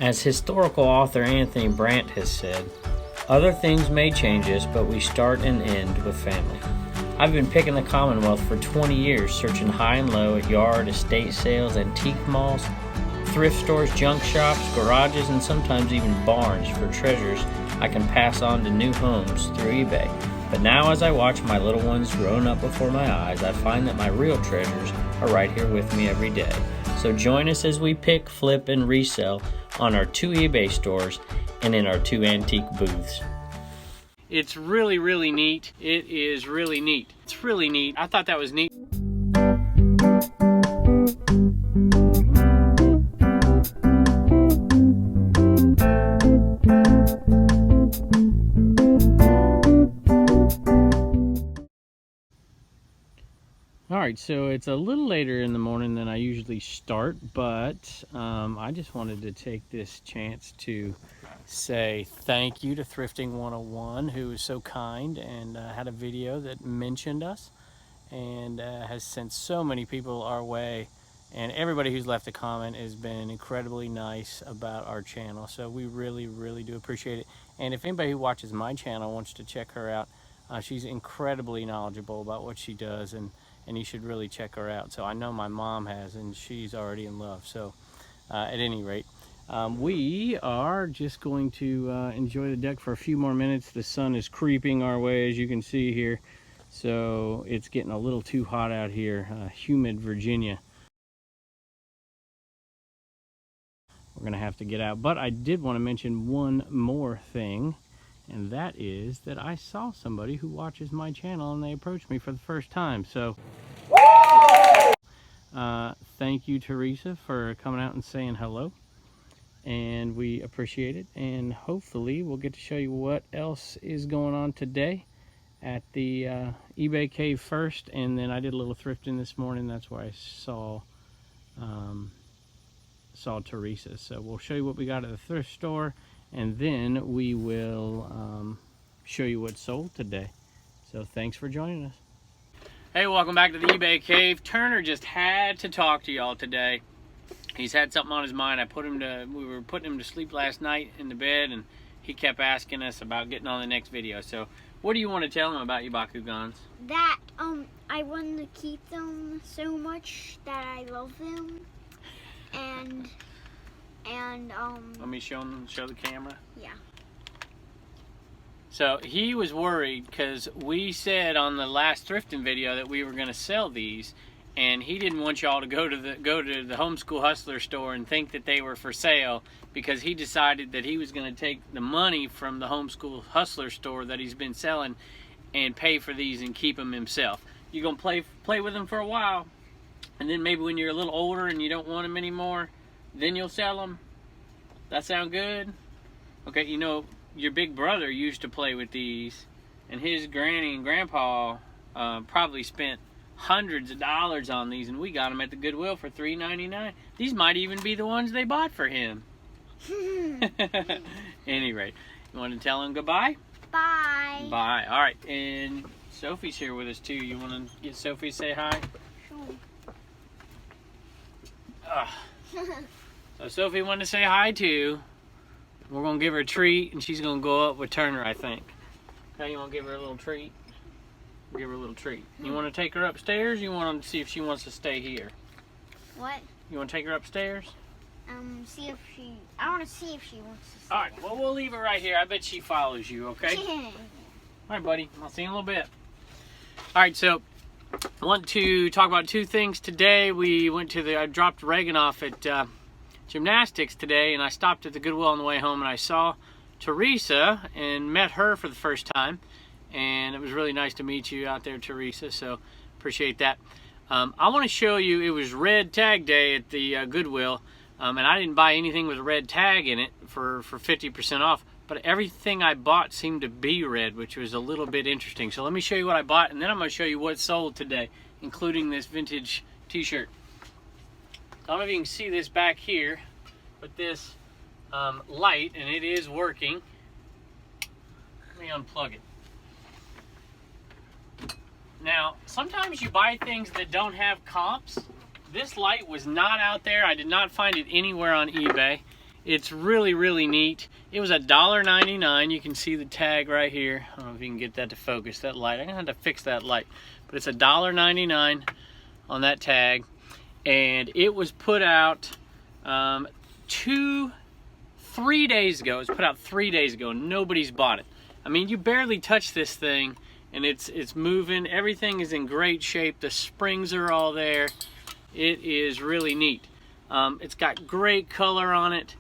As historical author Anthony Brandt has said, other things may change us, but we start and end with family. I've been picking the Commonwealth for 20 years, searching high and low at yard, estate sales, antique malls, thrift stores, junk shops, garages, and sometimes even barns for treasures I can pass on to new homes through eBay. But now as I watch my little ones growing up before my eyes, I find that my real treasures are right here with me every day. So join us as we pick, flip, and resell on our 2 eBay stores and in our 2 antique booths. It's really, really neat. It is really neat. It's really neat. I thought that was neat. Alright, so it's a little later in the morning than I usually start, but I just wanted to take this chance to say thank you to Thrifting 101, who was so kind and had a video that mentioned us and has sent so many people our way, and everybody who's left a comment has been incredibly nice about our channel, so we really, really do appreciate it. And if anybody who watches my channel wants to check her out, she's incredibly knowledgeable about what she does, and you should really check her out. So I know my mom has, and she's already in love. So at any rate, we are just going to enjoy the deck for a few more minutes. The sun is creeping our way, as you can see here. So it's getting a little too hot out here, humid Virginia. We're gonna have to get out. But I did want to mention one more thing, and that is that I saw somebody who watches my channel and they approached me for the first time. So thank you, Teresa, for coming out and saying hello, and we appreciate it. And hopefully we'll get to show you what else is going on today at the eBay cave first, and then I did a little thrifting this morning. That's where I saw Teresa. So we'll show you what we got at the thrift store, and then we will show you what's sold today. So thanks for joining us. Hey, welcome back to the eBay cave. Turner just had to talk to y'all today. He's had something on his mind. We were putting him to sleep last night in the bed, and he kept asking us about getting on the next video. So what do you want to tell him about your Bakugans? That I want to keep them so much that I love them, and let me show the camera. Yeah. So he was worried because we said on the last thrifting video that we were going to sell these, and he didn't want y'all to go to the Homeschool Hustler store and think that they were for sale, because he decided that he was going to take the money from the Homeschool Hustler store that he's been selling and pay for these and keep them himself. You're going to play with them for a while, and then maybe when you're a little older and you don't want them anymore, then you'll sell them. That sound good? Okay, you know, your big brother used to play with these, and his granny and grandpa probably spent hundreds of dollars on these, and we got them at the Goodwill for $3.99. These might even be the ones they bought for him. Any rate, you want to tell him goodbye? Bye. Bye. All right, and Sophie's here with us too. You want to get Sophie to say hi? Sure. So Sophie wanted to say hi too. We're going to give her a treat, and she's going to go up with Turner, I think. Okay, you want to give her a little treat? Give her a little treat. You want to take her upstairs, or you want to see if she wants to stay here? What? You want to take her upstairs? I want to see if she wants to stay. All right, well, we'll leave her right here. I bet she follows you, okay? All right, buddy. I'll see you in a little bit. All right, so I want to talk about 2 things today. I dropped Reagan off at gymnastics today, and I stopped at the Goodwill on the way home, and I saw Teresa and met her for the first time, and it was really nice to meet you out there, Teresa, so appreciate that. I want to show you, it was red tag day at the Goodwill, and I didn't buy anything with a red tag in it for 50% off, but everything I bought seemed to be red, which was a little bit interesting. So let me show you what I bought, and then I'm going to show you what sold today, including this vintage t-shirt. I don't know if you can see this back here, but this light, and it is working. Let me unplug it. Now, sometimes you buy things that don't have comps. This light was not out there. I did not find it anywhere on eBay. It's really, really neat. It was $1.99. You can see the tag right here. I don't know if you can get that to focus, that light. I'm gonna have to fix that light. But it's $1.99 on that tag. And it was put out 3 days ago. It was put out 3 days ago. Nobody's bought it. I mean, you barely touch this thing and it's moving. Everything is in great shape. The springs are all there. It is really neat. It's got great color on it,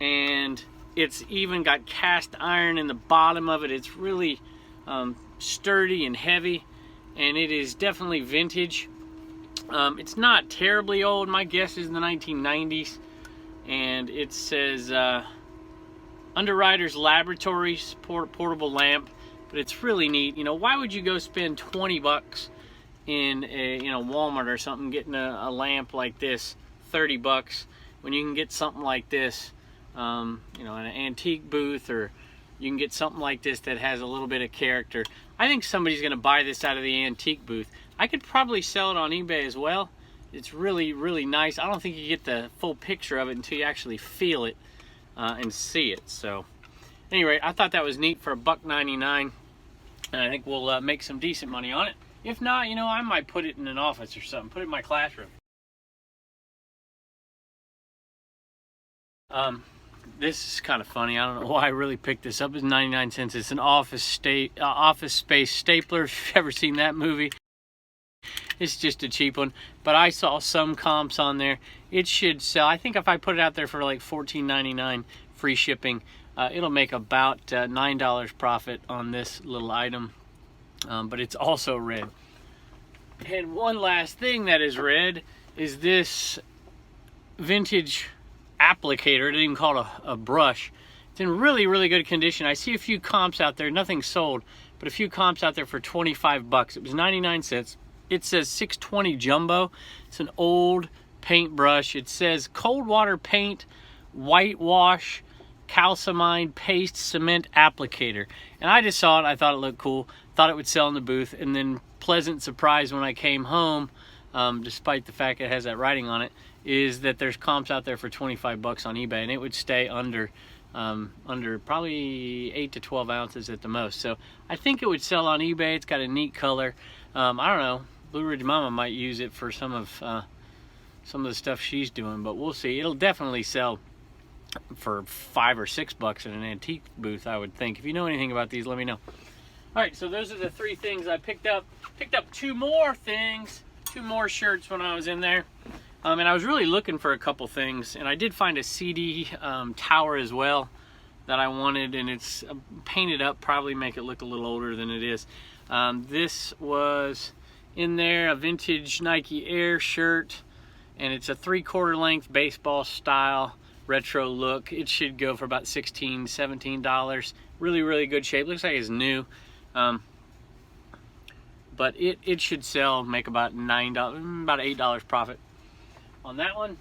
and it's even got cast iron in the bottom of it. It's really sturdy and heavy, and it is definitely vintage. It's not terribly old. My guess is in the 1990s, and it says Underwriters Laboratories portable lamp, but it's really neat. You know, why would you go spend 20 bucks in a Walmart or something getting a lamp like this, 30 bucks, when you can get something like this in an antique booth, or you can get something like this that has a little bit of character. I think somebody's going to buy this out of the antique booth. I could probably sell it on eBay as well. It's really, really nice. I don't think you get the full picture of it until you actually feel it and see it. So anyway, I thought that was neat for $1.99, and I think we'll make some decent money on it. If not, I might put it in an office or something, put it in my classroom. This is kind of funny. I don't know why I really picked this up. It's 99 cents. It's an office space stapler. If you've ever seen that movie, it's just a cheap one. But I saw some comps on there. It should sell. I think if I put it out there for like $14.99 free shipping, it'll make about $9 profit on this little item. But it's also red. And one last thing that is red is this vintage applicator. I didn't even call it a brush. It's in really, really good condition. I see a few comps out there, nothing sold, but a few comps out there for 25 bucks. It was 99 cents. It says 620 jumbo. It's an old paintbrush. It says cold water paint, whitewash, calcimine paste cement applicator. And I just saw it. I thought it looked cool. Thought it would sell in the booth. And then pleasant surprise when I came home, despite the fact it has that writing on it, is that there's comps out there for 25 bucks on eBay, and it would stay under probably 8 to 12 ounces at the most. So I think it would sell on eBay. It's got a neat color. I don't know. Blue Ridge Mama might use it for some of the stuff she's doing, but we'll see. It'll definitely sell for 5 or 6 bucks in an antique booth, I would think. If you know anything about these, let me know. All right, so those are the 3 things I picked up. Picked up 2 more things, 2 more shirts when I was in there. And I was really looking for a couple things, and I did find a CD tower as well that I wanted, and it's painted up, probably make it look a little older than it is. This was in there, a vintage Nike Air shirt, and it's a 3/4 length baseball style retro look. It should go for about $16, $17. Really, really good shape. Looks like it's new. But it should sell, make about $9, about $8 profit on that one.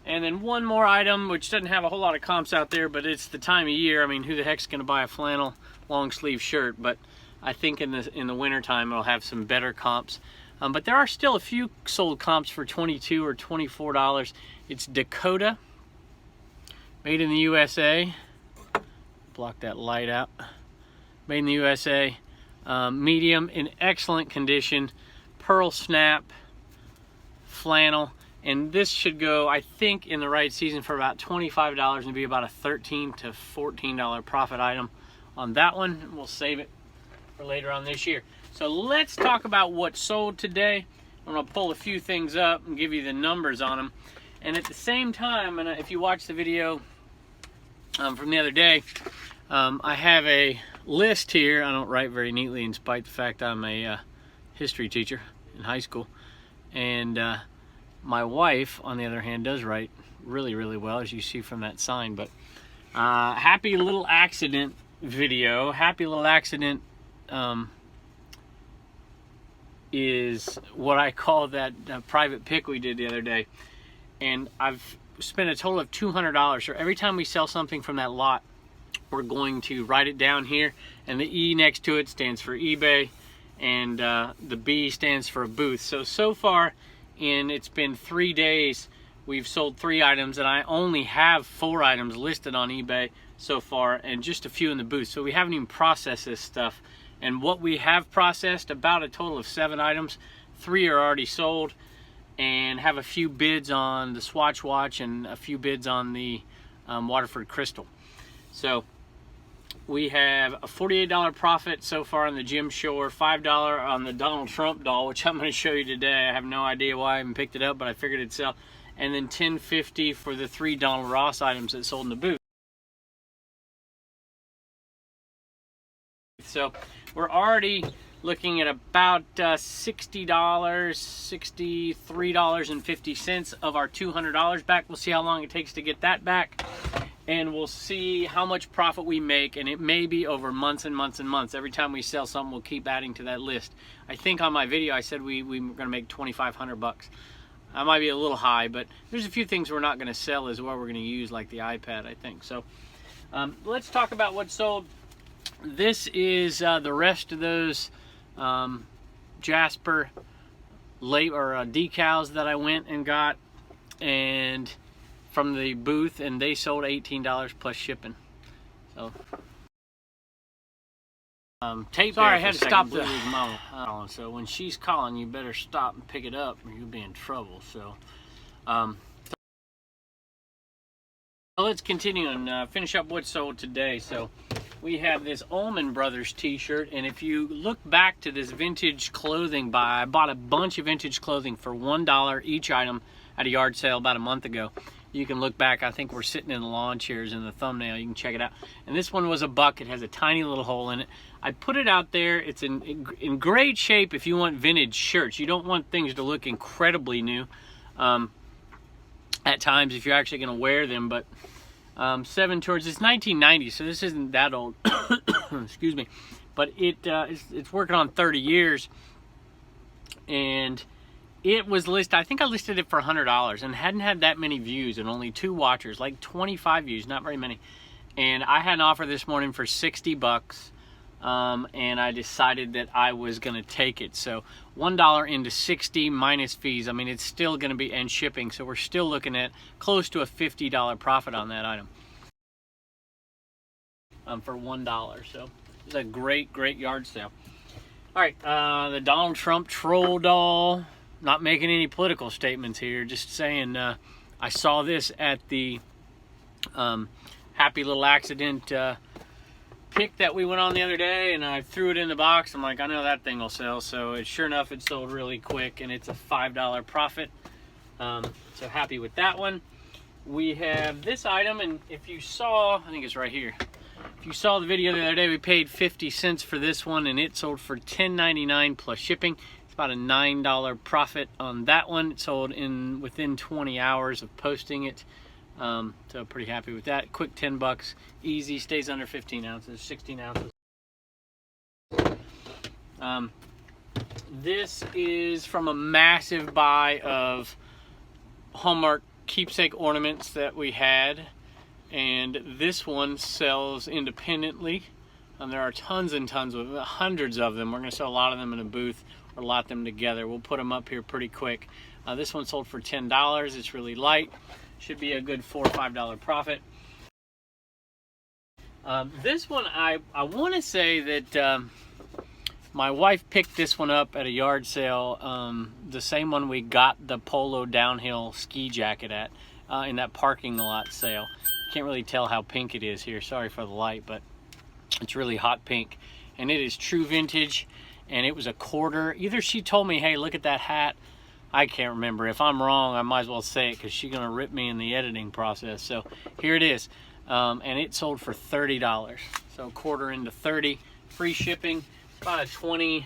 And then one more item, which doesn't have a whole lot of comps out there, but it's the time of year. I mean, who the heck's gonna buy a flannel long sleeve shirt? But I think in the winter time it'll have some better comps. But there are still a few sold comps for $22 or $24. It's Dakota, made in the USA. Block that light out. Made in the USA. Medium, in excellent condition, pearl snap flannel, and this should go, I think, in the right season for about $25 and be about a $13 to $14 profit item on that one. We'll save it for later on this year. So let's talk about what sold today. I'm gonna pull a few things up and give you the numbers on them, and at the same time, and if you watch the video from the other day, I have a list here. I don't write very neatly, in spite of the fact I'm a history teacher in high school, and my wife, on the other hand, does write really, really well, as you see from that sign. But happy little accident video. Happy little accident is what I call that private pick we did the other day, and I've spent a total of $200. So every time we sell something from that lot, we're going to write it down here, and the E next to it stands for eBay, and the B stands for a booth. So far, it's been 3 days, we've sold 3 items, and I only have 4 items listed on eBay so far, and just a few in the booth. So we haven't even processed this stuff. And what we have processed, about a total of 7 items, 3 are already sold, and have a few bids on the Swatch watch and a few bids on the Waterford Crystal. So we have a $48 profit so far on the Jim Shore, $5 on the Donald Trump doll, which I'm going to show you today. I have no idea why I even picked it up, but I figured it'd sell. And then $10.50 for the 3 Donald Ross items that sold in the booth. So we're already looking at about $60, $63.50 of our $200 back. We'll see how long it takes to get that back, and we'll see how much profit we make, and it may be over months and months and months. Every time we sell something, we'll keep adding to that list. I think on my video I said we were going to make 2,500 bucks. I might be a little high, but there's a few things we're not going to sell as well. We're going to use, like the iPad, I think. So let's talk about what sold. This is the rest of those Jasper decals that I went and got, and from the booth, and they sold $18 plus shipping. So tape. Sorry, I had to stop the mama. So when she's calling, you better stop and pick it up, or you'll be in trouble. So let's continue and finish up what sold today. So we have this Allman Brothers t-shirt, and if you look back to this vintage clothing buy, I bought a bunch of vintage clothing for $1 each item at a yard sale about a month ago. You can look back. I think we're sitting in the lawn chairs in the thumbnail. You can check it out. And this one was a buck. It has a tiny little hole in it. I put it out there. It's in great shape if you want vintage shirts. You don't want things to look incredibly new at times if you're actually going to wear them, but 7 towards, it's 1990, so this isn't that old. Excuse me, but it's working on 30 years, and it was listed, I think I listed it for $100, and hadn't had that many views, and only 2 watchers, like 25 views, not very many. And I had an offer this morning for 60 bucks, and I decided that I was gonna take it. So $1 into 60 minus fees, I mean, it's still gonna be, and shipping, so we're still looking at close to a $50 profit on that item for $1. So it's a great yard sale. All right, the Donald Trump troll doll. Not making any political statements here, just saying I saw this at the Happy Little Accident pick that we went on the other day, and I threw it in the box. I'm like, I know that thing will sell. So sure enough, it sold really quick, and it's a $5 profit. So happy with that one. We have this item, and if you saw, I think it's right here. If you saw the video the other day, we paid 50 cents for this one, and it sold for $10.99 plus shipping. About a $9 profit on that one. It sold within 20 hours of posting it, so pretty happy with that. Quick 10 bucks, easy, stays under 15 ounces, 16 ounces. This is from a massive buy of Hallmark keepsake ornaments that we had, and this one sells independently. There are tons and tons of hundreds of them. We're going to sell a lot of them in a booth, or lot them together. We'll put them up here pretty quick. This one sold for $10. It's really light. Should be a good $4 or $5 profit. This one, I want to say that my wife picked this one up at a yard sale, the same one we got the Polo downhill ski jacket at in that parking lot sale. Can't really tell how pink it is here. Sorry for the light, but it's really hot pink, and it is true vintage. And it was a quarter. Either she told me, hey, look at that hat. I can't remember. If I'm wrong, I might as well say it, because she's going to rip me in the editing process. So here it is. And it sold for $30. So quarter into 30, free shipping. About a $22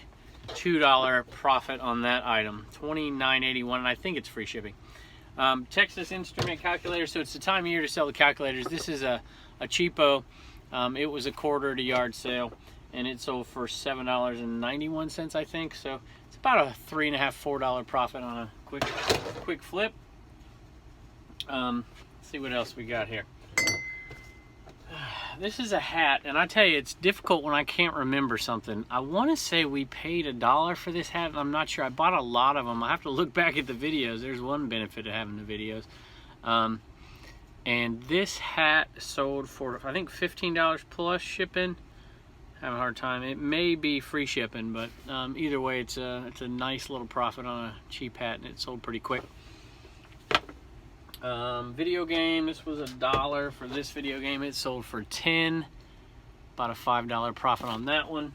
profit on that item. $29.81, and I think it's free shipping. Texas Instrument calculator. So it's the time of year to sell the calculators. This is a cheapo. It was a quarter at a yard sale, and it sold for $7.91, I think. So it's about a $3.50, $4 profit on a quick flip. Let's see what else we got here. This is a hat, and I tell you, it's difficult when I can't remember something. I want to say we paid $1 for this hat, and I'm not sure. I bought a lot of them. I have to look back at the videos. There's one benefit of having the videos. And this hat sold for, I think, $15 plus shipping. Having a hard time. It may be free shipping, but either way, it's a nice little profit on a cheap hat, and it sold pretty quick. Video game, this was $1 for this video game. It sold for 10, about a $5 profit on that one.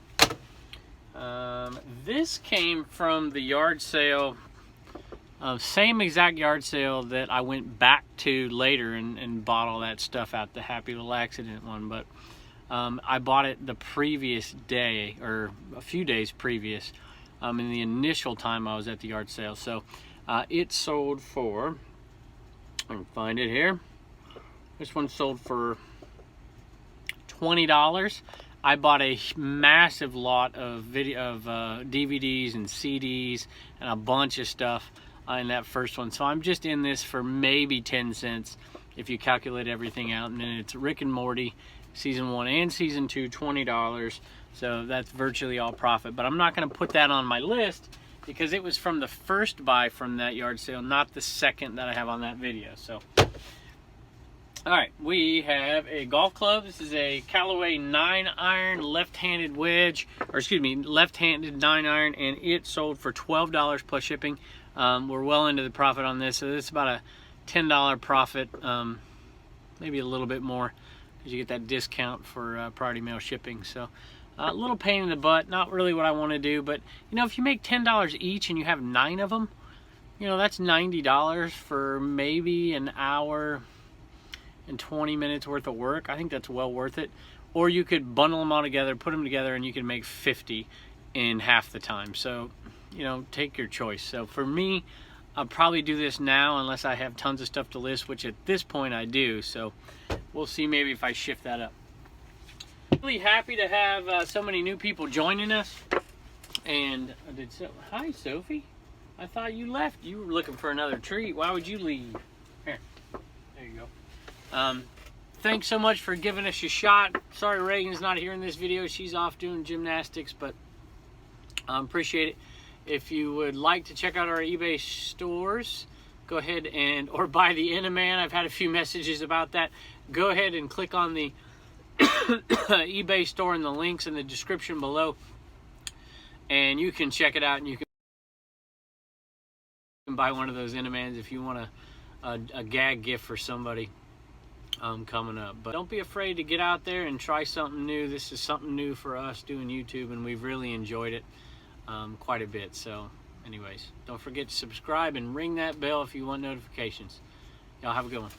This came from the yard sale, same exact yard sale that I went back to later and bought all that stuff out, the Happy Little Accident one, but I bought it the previous day, or a few days previous, in the initial time I was at the yard sale. So it sold for, I can find it here, this one sold for $20. I bought a massive lot of DVDs and CDs and a bunch of stuff in that first one. So I'm just in this for maybe 10 cents if you calculate everything out. And then it's Rick and Morty, season 1 and season 2, $20. So that's virtually all profit. But I'm not going to put that on my list because it was from the first buy from that yard sale, not the second that I have on that video. So, all right, we have a golf club. This is a Callaway 9-iron left-handed wedge, or excuse me, left-handed 9-iron, and it sold for $12 plus shipping. We're well into the profit on this, so it's about a $10 profit, maybe a little bit more, because you get that discount for priority mail shipping. So a little pain in the butt, not really what I want to do, but you know, if you make $10 each and you have 9 of them, you know, that's $90 for maybe an hour and 20 minutes worth of work. I think that's well worth it. Or you could bundle them all together, put them together, and you can make 50 in half the time. So, you know, take your choice. So for me, I'll probably do this now unless I have tons of stuff to list, which at this point I do. So we'll see maybe if I shift that up. Really happy to have so many new people joining us. And hi, Sophie. I thought you left. You were looking for another treat. Why would you leave? Here, there you go. Thanks so much for giving us a shot. Sorry Reagan's not here in this video. She's off doing gymnastics, but appreciate it. If you would like to check out our eBay stores, go ahead or buy the Inaman. I've had a few messages about that. Go ahead and click on the eBay store and the links in the description below, and you can check it out, and you can buy one of those Inamans if you want a gag gift for somebody coming up. But don't be afraid to get out there and try something new. This is something new for us doing YouTube, and we've really enjoyed it quite a bit. So anyways, don't forget to subscribe and ring that bell if you want notifications. Y'all have a good one.